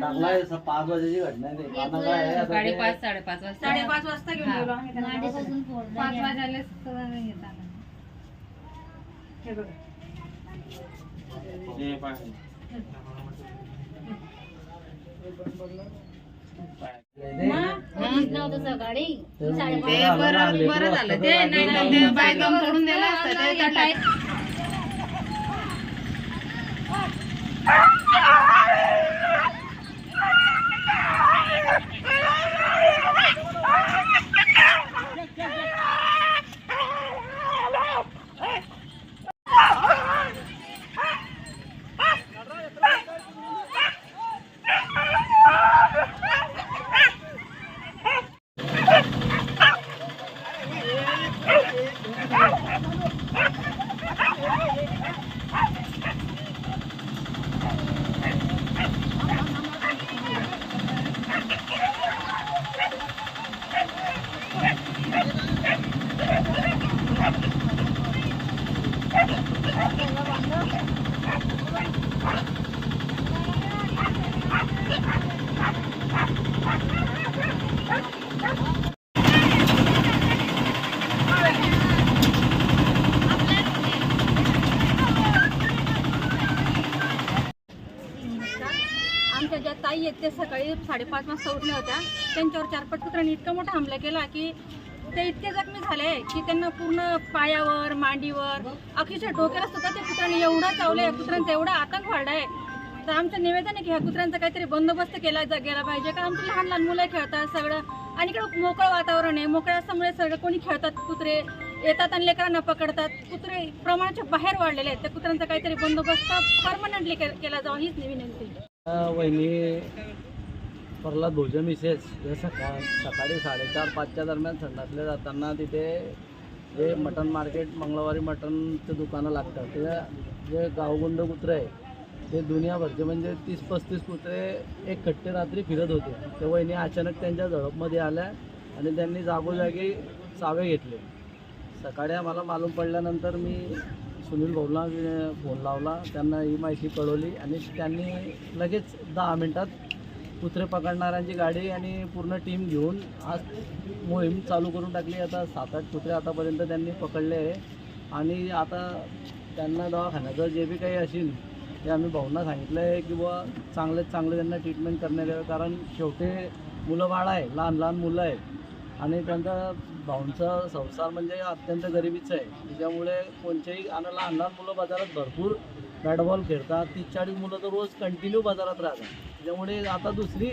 टाकलाय 5 वाजेची घटना आहे. पानं काय आहे आता ते 5:30 वाजता घेऊन गेलो आम्ही त्यांना. मांडीपासून फोडलं 5 वाजले येतात. हे बघा हे पाय. माहित नव्हतं सकाळी ते 5:30 बरं झालं ते नाही तर ते बायदम तोडून दिला असता ते त्या टाईप. आमच्या ज्या ताई आहेत ते सकाळी 5:30 वाजता उठल्या होत्या. त्यांच्यावर 4-5 कुत्र्यांनी इतका मोठा हमला केला की ते इतके जखमी झाले की त्यांना पूर्ण पायावर मांडीवर अक्षरशः डोक्याला सुद्धा ते कुत्र्यांनी एवढा चावले. कुत्र्यांचा एवढा आतंक वाढलाय. तर आमचं निवेदन आहे की ह्या कुत्र्यांचा काहीतरी बंदोबस्त केला गेला पाहिजे. कारण आमची लहान लहान मुलं खेळतात सगळं आणि इकडं मोकळं वातावरण आहे. मोकळं असल्यामुळे सगळं कोणी खेळतात कुत्रे येतात आणि लेकरांना पकडतात. कुत्रे प्रमाणाच्या बाहेर वाढलेले आहेत. त्या कुत्र्यांचा काहीतरी बंदोबस्त परमनंटली केला जावा हीच विनंती. वहिनी प्रल्हाद भोजन मिसेस हे सकाळी 4:30-5च्या दरम्यान संडासले जाताना तिथे जे मटण मार्केट मंगळवारी मटणचं दुकानं लागतात ते जे गावगुंड कुत्रे आहे ते दुनियाभरचे म्हणजे 30-35 कुत्रे एक कट्टे रात्री फिरत होते. ते वहिनी अचानक त्यांच्या झडपमध्ये आल्या आणि त्यांनी जागोजागी चावे घेतले. सकाळी आम्हाला मालूम पडल्यानंतर मी सुनील भाऊला फोन लावला. त्यांना ही माहिती कळवली आणि त्यांनी लगेच 10 मिनटात कुत्रे पकडणाऱ्यांची गाडी आणि पूर्ण टीम घेऊन आज मोहीम चालू करून टाकली. आता 7-8 कुत्रे आतापर्यंत त्यांनी पकडले आहे आणि आता त्यांना दवाखान्याचं जे बी काही असेल ते आम्ही भाऊंना सांगितलं आहे की बुवा चांगल्यात चांगलं त्यांना ट्रीटमेंट करण्यात यावं. कारण शेवटी मुलं बाळ आहे, लहान लहान मुलं आहेत आणि त्यांचा भाऊंचा संसार म्हणजे अत्यंत गरिबीचा आहे. त्याच्यामुळे कोणत्याही आणि लहान लहान मुलं बाजारात भरपूर बॅट बॉल खेळतात. 30-40 मुलं तर रोज कंटिन्यू बाजारात राहतात. त्याच्यामुळे आता दुसरी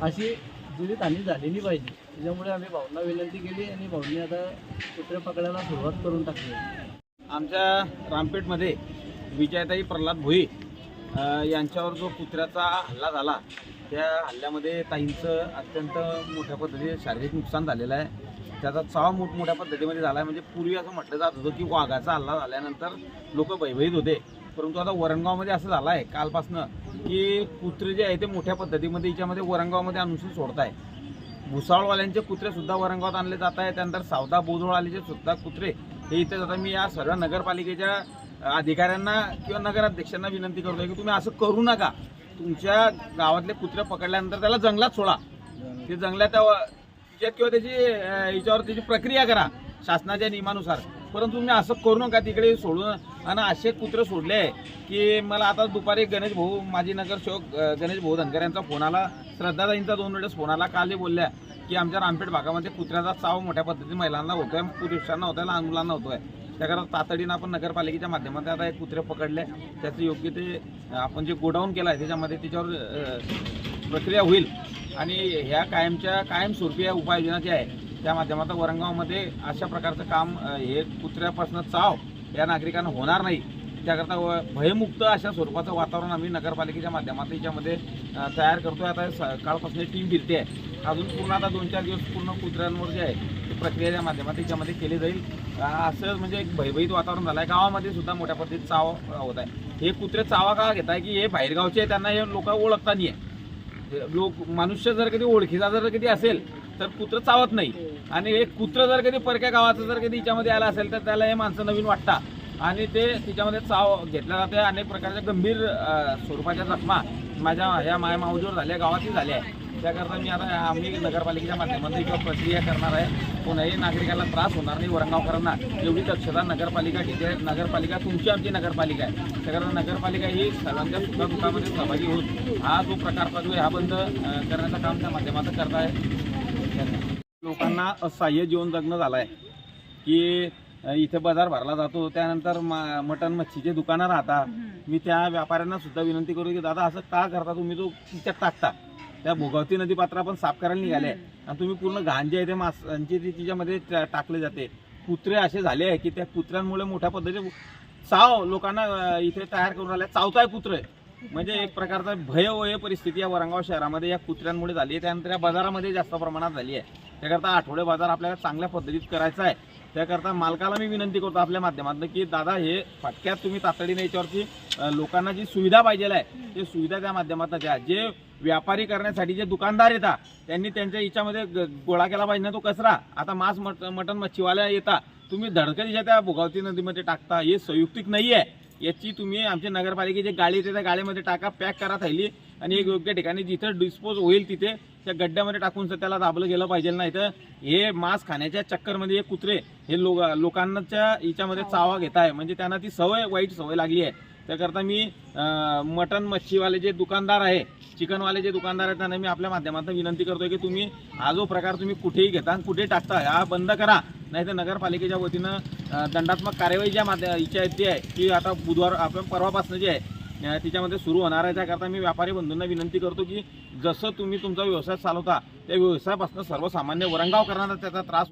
अशी जीवितहानी झाली नाही पाहिजे. त्याच्यामुळे आम्ही भाऊंना विनंती केली आणि भाऊंनी आता कुत्रे पकडायला सुरुवात करून टाकली. आमच्या रामपेठमध्ये विजयताई प्रल्हाद भोई यांच्यावर जो कुत्र्याचा हल्ला झाला त्या हल्ल्यामध्ये ताईंचं अत्यंत मोठ्या पद्धतीने शारीरिक नुकसान झालेलं आहे. त्याचा चाव मोठमोठ्या पद्धतीमध्ये झाला आहे. म्हणजे पूर्वी असं म्हटलं जात होतं की वाघाचा हल्ला झाल्यानंतर लोक भयभीत होते, परंतु आता वरणगावमध्ये असं झालं आहे कालपासनं की कुत्रे जे आहे ते मोठ्या पद्धतीमध्ये याच्यामध्ये वरणगावमध्ये आणून सोडत आहे. भुसावळवाल्यांचे कुत्रेसुद्धा वरणगावात आणले जात आहे. त्यानंतर सावदा बोजवळवालीचे सुद्धा कुत्रे हे इथे जातात. मी या सर्व नगरपालिकेच्या अधिकाऱ्यांना किंवा नगराध्यक्षांना विनंती करतोय की तुम्ही असं करू नका. तुमच्या गावातले कुत्रे पकडल्यानंतर त्याला जंगलात सोडा. ते जंगलात त्याच्यात किंवा त्याची याच्यावर त्याची प्रक्रिया करा शासनाच्या नियमानुसार. परंतु तुम्ही असं करू नका तिकडे सोडून. आणि असे कुत्रे सोडले आहे की मला आता दुपारी गणेश भाऊ माजी नगरसेवक गणेश भाऊ धनगर यांचा फोन आला. श्रद्धाताईंचा 2 वेळेस फोन आला. काल बोलल्या की आमच्या रामपेठ भागामध्ये कुत्र्याचा चाव मोठ्या पद्धतीने महिलांना होतोय, पुरुषांना होतोय, लहान मुलांना होतोय. त्याकरता तातडीनं आपण नगरपालिकेच्या माध्यमातून आता एक कुत्रे पकडले. त्याचं योग्य ते आपण जे गोडाऊन केलं आहे त्याच्यामध्ये त्याच्यावर प्रक्रिया होईल आणि ह्या कायमस्वरूपी या उपाययोजना ज्या आहे त्या माध्यमातून वरणगावमध्ये अशा प्रकारचं काम हे कुत्र्यापासून चाव या नागरिकांना होणार नाही त्याकरता भयमुक्त अशा स्वरूपाचं वातावरण आम्ही नगरपालिकेच्या माध्यमातून याच्यामध्ये तयार करतोय. आता सकाळपासून टीम फिरते आहे. अजून पूर्ण आता 2-4 दिवस पूर्ण कुत्र्यांवर जे आहे ती प्रक्रियेच्या माध्यमातून याच्यामध्ये केली जाईल. असं म्हणजे एक भयभीत वातावरण झालं आहे. गावामध्ये सुद्धा मोठ्या पद्धतीत चाव होत आहे. हे कुत्रे चावा का घेत आहे की हे बाहेरगावचे आहे, त्यांना हे लोक ओळखता नाही आहे. मनुष्य जर कधी ओळखीचा जर कधी असेल तर कुत्रं चावत नाही. आणि एक कुत्रं जर कधी परक्या गावाचं जर कधी याच्यामध्ये आलं असेल तर त्याला हे माणसं नवीन वाटतात आणि ते तिच्यामध्ये चाव घेतल्या जाते. अनेक प्रकारच्या गंभीर स्वरूपाच्या जखमा माझ्या ह्या मायमाऊजवर झाल्या, गावातही झाल्या आहे. त्याकरता मी आता आम्ही नगरपालिकेच्या माध्यमातून एक प्रक्रिया करणार आहे. कोणाही नागरिकाला त्रास होणार नाही. वरंगावकरांना एवढी दक्षता नगरपालिका घेते. नगरपालिका तुमची आमची नगरपालिका आहे. त्याकरता नगरपालिका ही सर्वांच्या सुखादुखामध्ये सहभागी होऊन हा जो प्रकार चालू आहे हा बंद करण्याचं काम त्या माध्यमातून करत आहे. लोकांना असह्य जीवन जगणं झालं आहे की इथे बाजार भरला जातो, त्यानंतर मटण मच्छीचे दुकानं राहतात. मी त्या व्यापाऱ्यांना सुद्धा विनंती करू की दादा असं का करता तुम्ही, तो तिच्यात टाकता. त्या भोगावती नदीपात्र आपण साफ करायला निघाले आणि तुम्ही पूर्ण घाण जे आहे ते माणसांची ती तिच्यामध्ये टाकले जाते. कुत्रे असे झाले आहे की त्या कुत्र्यांमुळे मोठ्या पद्धतीने चाव लोकांना इथे तयार करून राहिल्या. चावताय कुत्रे म्हणजे एक प्रकारचा भयवय परिस्थिती या वरंगाव शहरामध्ये या कुत्र्यांमुळे झाली आहे. त्यानंतर या बाजारामध्ये जास्त प्रमाणात झाली आहे. त्याकरता आठवडे बाजार आपल्याला चांगल्या पद्धतीत करायचा आहे. त्याकरता मालकाला मी विनंती करतो आपल्या माध्यमातून की दादा हे फटक्यात तुम्ही तातडीने याच्यावरची लोकांना जी सुविधा पाहिजे आहे ते सुविधा त्या माध्यमातून द्या. जे व्यापारी करण्यासाठी जे दुकानदार येतात त्यांनी त्यांच्या याच्यामध्ये गोळा केला पाहिजे ना तो कचरा. आता मांस मटण मच्छीवाल्या येतात, तुम्ही धडकतीच्या त्या भोगावती नदीमध्ये टाकता, हे संयुक्तिक नाही आहे. याची तुम्ही आमच्या नगरपालिकेची गाडी येते त्या गाडीमध्ये टाका, पॅक करा थैली आणि एक योग्य ठिकाणी जिथे डिस्पोज होईल तिथे त्या गड्ड्यामध्ये टाकून त्याला दाबलं गेलं पाहिजे. नाही तर हे मांस खाण्याच्या चक्करमध्ये हे कुत्रे हे लोकांच्या याच्यामध्ये चावा घेत आहे. म्हणजे त्यांना ती सवय वाईट सवय लागली आहे. त्याकरता मी मटण मच्छीवाले जे दुकानदार आहे, चिकनवाले जे दुकानदार आहेत त्यांना मी आपल्या माध्यमातून विनंती करतोय की तुम्ही हा जो प्रकार तुम्ही कुठेही घेता आणि कुठे टाकता हा बंद करा. नाही तर नगरपालिकेच्या वतीनं दंडात्मक कार्यवाही ज्या इच्छा आहे ती आहे की आता बुधवार आपण परवापासून जी आहे तिच्यामध्ये सुरू होणार आहे. त्याकरता मी व्यापारी बंधूंना विनंती करतो की जसं तुम्ही तुमचा व्यवसाय चालवता त्या व्यवसायापासून सर्वसामान्य वरंगाव करणारा त्याचा त्रास